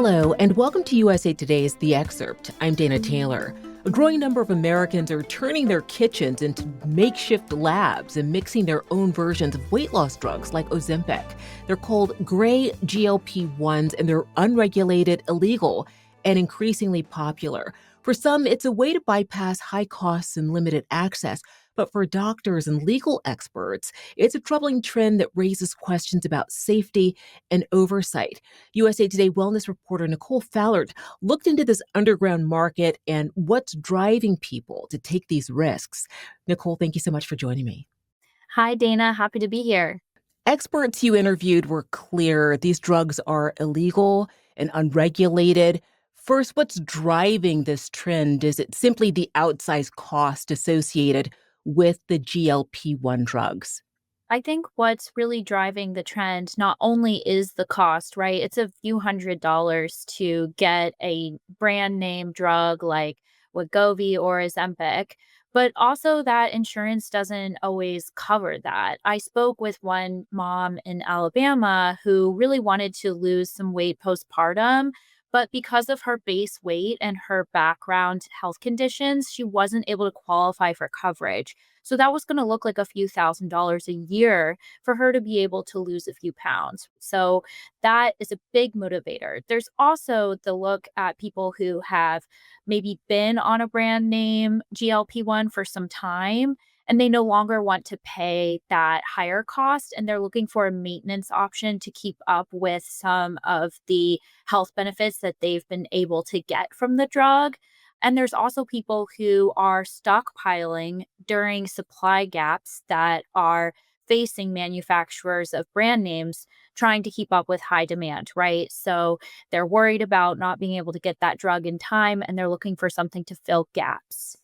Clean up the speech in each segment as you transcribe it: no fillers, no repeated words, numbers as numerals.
Hello, and welcome to USA Today's The Excerpt. I'm Dana Taylor. A growing number of Americans are turning their kitchens into makeshift labs and mixing their own versions of weight loss drugs like Ozempic. They're called gray GLP-1s, and they're unregulated, illegal, and increasingly popular. For some, it's a way to bypass high costs and limited access. But for doctors and legal experts, it's a troubling trend that raises questions about safety and oversight. USA Today wellness reporter Nicole Fallert looked into this underground market and what's driving people to take these risks. Nicole, thank you so much for joining me. Hi, Dana. Happy to be here. Experts you interviewed were clear these drugs are illegal and unregulated. First, what's driving this trend? Is it simply the outsized cost associated with the GLP-1 drugs? I think what's really driving the trend not only is the cost, right? It's a few $100s to get a brand name drug like Wegovy or Ozempic, but also that insurance doesn't always cover that. I spoke with one mom in Alabama who really wanted to lose some weight postpartum, but because of her base weight and her background health conditions, she wasn't able to qualify for coverage. So that was going to look like a few $1,000s a year for her to be able to lose a few pounds. So that is a big motivator. There's also the look at people who have maybe been on a brand name GLP-1 for some time and they no longer want to pay that higher cost and they're looking for a maintenance option to keep up with some of the health benefits that they've been able to get from the drug. And there's also people who are stockpiling during supply gaps that are facing manufacturers of brand names trying to keep up with high demand, right? So they're worried about not being able to get that drug in time and they're looking for something to fill gaps.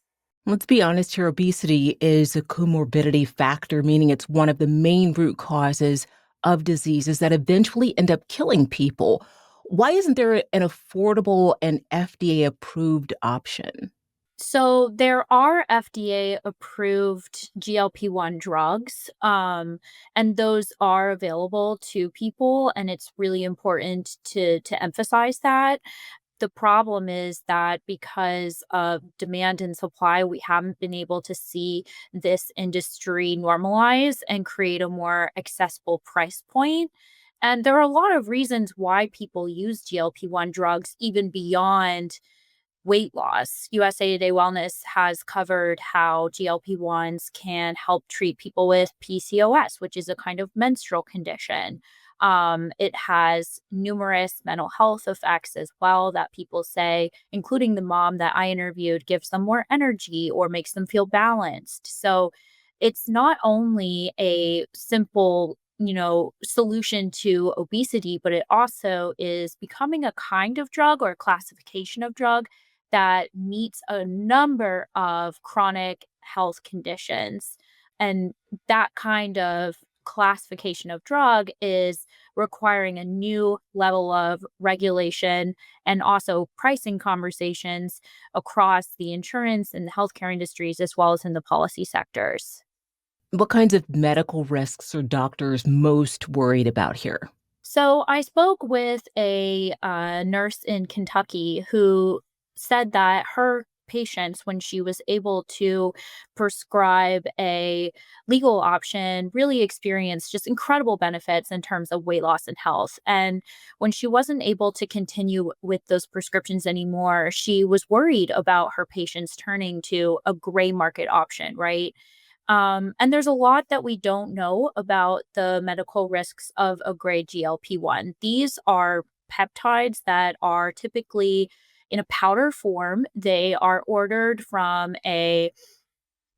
Let's be honest here, obesity is a comorbidity factor, meaning it's one of the main root causes of diseases that eventually end up killing people. Why isn't there an affordable and FDA-approved option? So there are FDA approved GLP-1 drugs, and those are available to people, and it's really important to emphasize that. The problem is that because of demand and supply, we haven't been able to see this industry normalize and create a more accessible price point. And there are a lot of reasons why people use GLP-1 drugs, even beyond weight loss. USA Today Wellness has covered how GLP-1s can help treat people with PCOS, which is a kind of menstrual condition. It has numerous mental health effects as well that people say, including the mom that I interviewed, gives them more energy or makes them feel balanced. So it's not only a simple solution to obesity, but it also is becoming a kind of drug or a classification of drug that meets a number of chronic health conditions. And that kind of classification of drug is requiring a new level of regulation and also pricing conversations across the insurance and the healthcare industries, as well as in the policy sectors. What kinds of medical risks are doctors most worried about here? So I spoke with a nurse in Kentucky who said that her patients, when she was able to prescribe a legal option, really experienced just incredible benefits in terms of weight loss and health. And when she wasn't able to continue with those prescriptions anymore, she was worried about her patients turning to a gray market option, right? And there's a lot that we don't know about the medical risks of a gray GLP-1. These are peptides that are typically in a powder form. They are ordered from a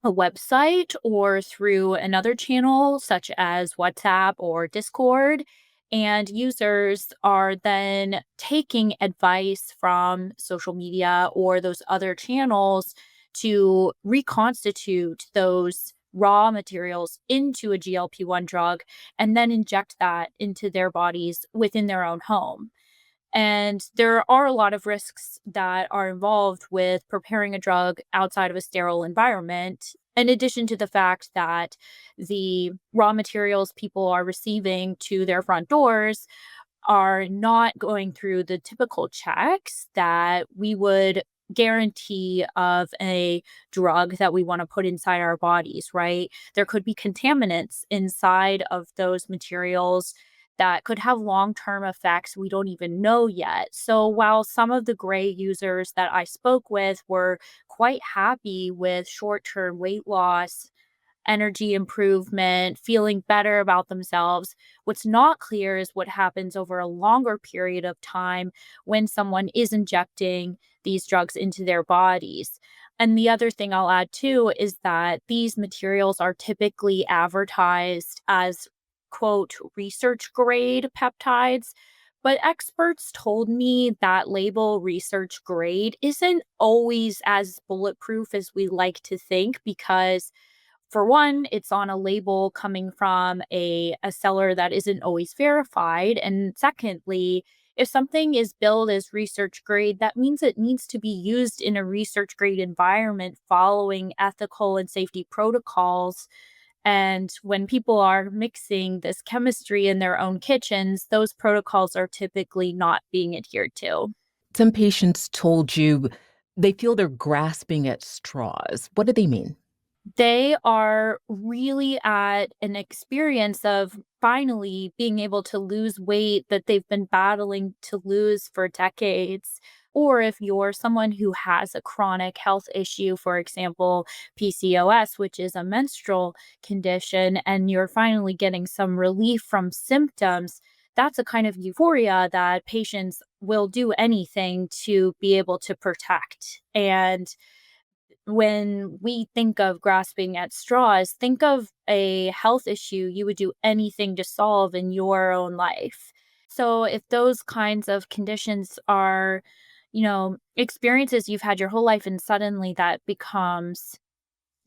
website or through another channel, such as WhatsApp or Discord. And users are then taking advice from social media or those other channels to reconstitute those raw materials into a GLP-1 drug and then inject that into their bodies within their own home. And there are a lot of risks that are involved with preparing a drug outside of a sterile environment, in addition to the fact that the raw materials people are receiving to their front doors are not going through the typical checks that we would guarantee of a drug that we want to put inside our bodies, right? There could be contaminants inside of those materials that could have long term effects we don't even know yet. So, while some of the gray users that I spoke with were quite happy with short term weight loss, energy improvement, feeling better about themselves. What's not clear is what happens over a longer period of time when someone is injecting these drugs into their bodies. And the other thing I'll add too is that these materials are typically advertised as, quote, research grade peptides. But experts told me that label research grade isn't always as bulletproof as we like to think because for one, it's on a label coming from a seller that isn't always verified. And secondly, if something is billed as research grade, that means it needs to be used in a research grade environment following ethical and safety protocols. And when people are mixing this chemistry in their own kitchens, those protocols are typically not being adhered to. Some patients told you they feel they're grasping at straws. What do they mean? They are really at an experience of finally being able to lose weight that they've been battling to lose for decades. Or if you're someone who has a chronic health issue, for example, PCOS, which is a menstrual condition, and you're finally getting some relief from symptoms, that's a kind of euphoria that patients will do anything to be able to protect. And when we think of grasping at straws, think of a health issue you would do anything to solve in your own life. So if those kinds of conditions are, experiences you've had your whole life and suddenly that becomes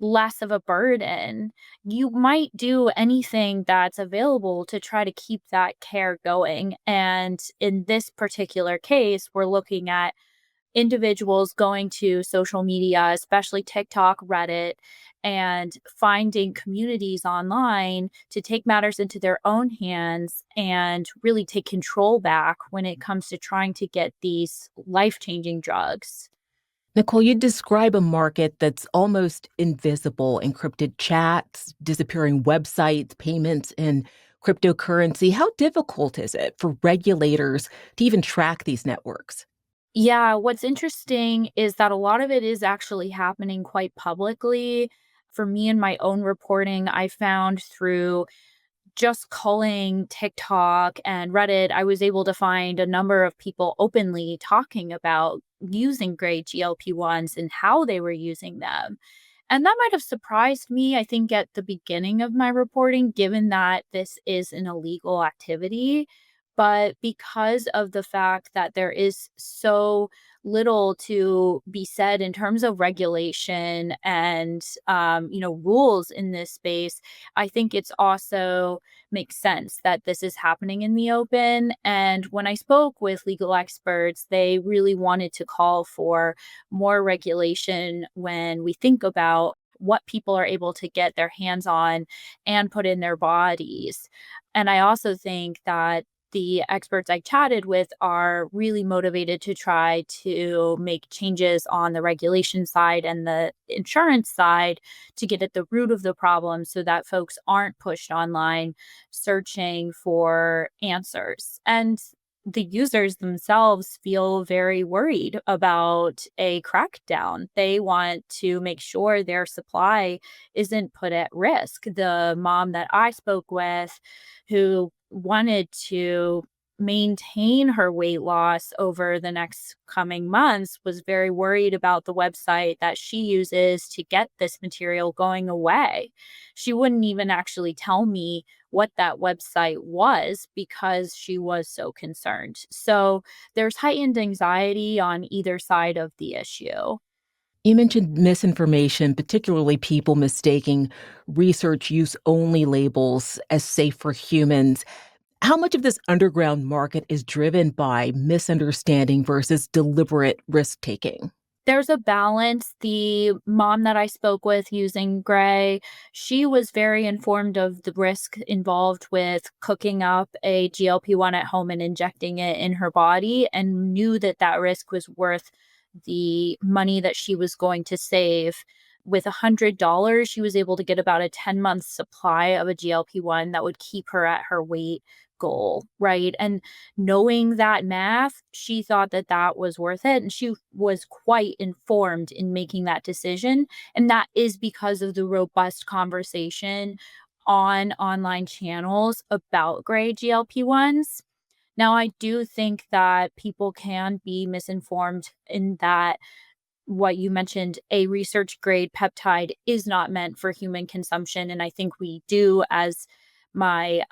less of a burden, you might do anything that's available to try to keep that care going. And in this particular case, we're looking at individuals going to social media, especially TikTok, Reddit, and finding communities online to take matters into their own hands and really take control back when it comes to trying to get these life changing drugs. Nicole, you describe a market that's almost invisible: encrypted chats, disappearing websites, payments in cryptocurrency. How difficult is it for regulators to even track these networks? Yeah, what's interesting is that a lot of it is actually happening quite publicly. For me in my own reporting, I found through just culling TikTok and Reddit, I was able to find a number of people openly talking about using great GLP-1s and how they were using them. And that might have surprised me, I think, at the beginning of my reporting, given that this is an illegal activity. But because of the fact that there is so little to be said in terms of regulation and rules in this space, I think it's also makes sense that this is happening in the open. And when I spoke with legal experts, they really wanted to call for more regulation when we think about what people are able to get their hands on and put in their bodies. And I also think that the experts I chatted with are really motivated to try to make changes on the regulation side and the insurance side to get at the root of the problem so that folks aren't pushed online searching for answers. And the users themselves feel very worried about a crackdown. They want to make sure their supply isn't put at risk. The mom that I spoke with, who wanted to maintain her weight loss over the next coming months, was very worried about the website that she uses to get this material going away. She wouldn't even actually tell me what that website was because she was so concerned. So there's heightened anxiety on either side of the issue. You mentioned misinformation, particularly people mistaking research use only labels as safe for humans. How much of this underground market is driven by misunderstanding versus deliberate risk taking? There's a balance. The mom that I spoke with using gray, she was very informed of the risk involved with cooking up a GLP-1 at home and injecting it in her body, and knew that that risk was worth the money that she was going to save. With $100, she was able to get about a 10-month supply of a GLP-1 that would keep her at her weight goal, right? And knowing that math, she thought that that was worth it. And she was quite informed in making that decision. And that is because of the robust conversation on online channels about gray GLP-1s. Now, I do think that people can be misinformed in that what you mentioned, a research grade peptide is not meant for human consumption. And I think we do, as my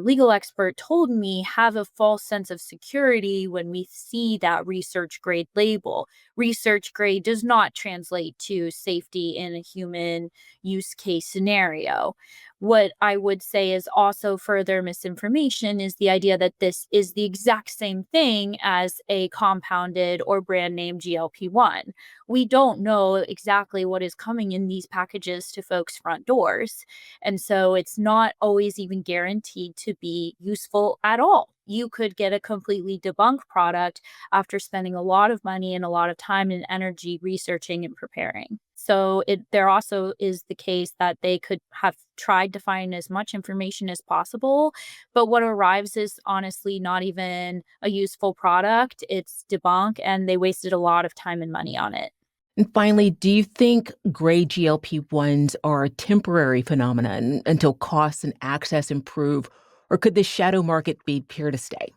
legal expert told me, have a false sense of security when we see that research grade label. Research grade does not translate to safety in a human use case scenario. What I would say is also further misinformation is the idea that this is the exact same thing as a compounded or brand name GLP-1. We don't know exactly what is coming in these packages to folks' front doors. And so it's not always even guaranteed to be useful at all. You could get a completely debunked product after spending a lot of money and a lot of time and energy researching and preparing. So there also is the case that they could have tried to find as much information as possible, but what arrives is honestly not even a useful product. It's debunked, and they wasted a lot of time and money on it. And finally, do you think gray GLP-1s are a temporary phenomenon until costs and access improve, or could this shadow market be here to stay?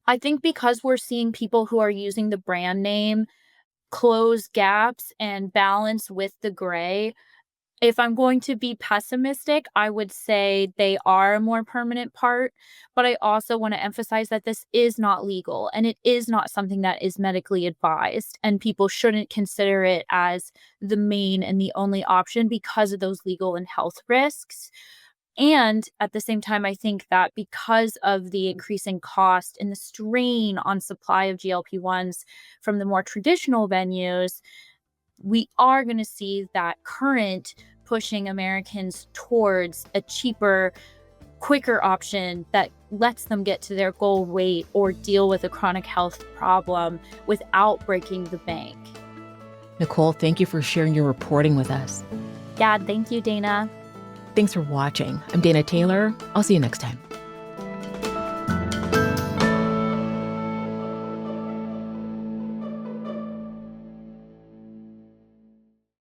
I think because we're seeing people who are using the brand name close gaps and balance with the gray, if I'm going to be pessimistic, I would say they are a more permanent part. But I also want to emphasize that this is not legal and it is not something that is medically advised. And people shouldn't consider it as the main and the only option because of those legal and health risks. And at the same time, I think that because of the increasing cost and the strain on supply of GLP-1s from the more traditional venues, we are going to see that current pushing Americans towards a cheaper, quicker option that lets them get to their goal weight or deal with a chronic health problem without breaking the bank. Nicole, thank you for sharing your reporting with us. Yeah, thank you, Dana. Thanks for watching. I'm Dana Taylor. I'll see you next time.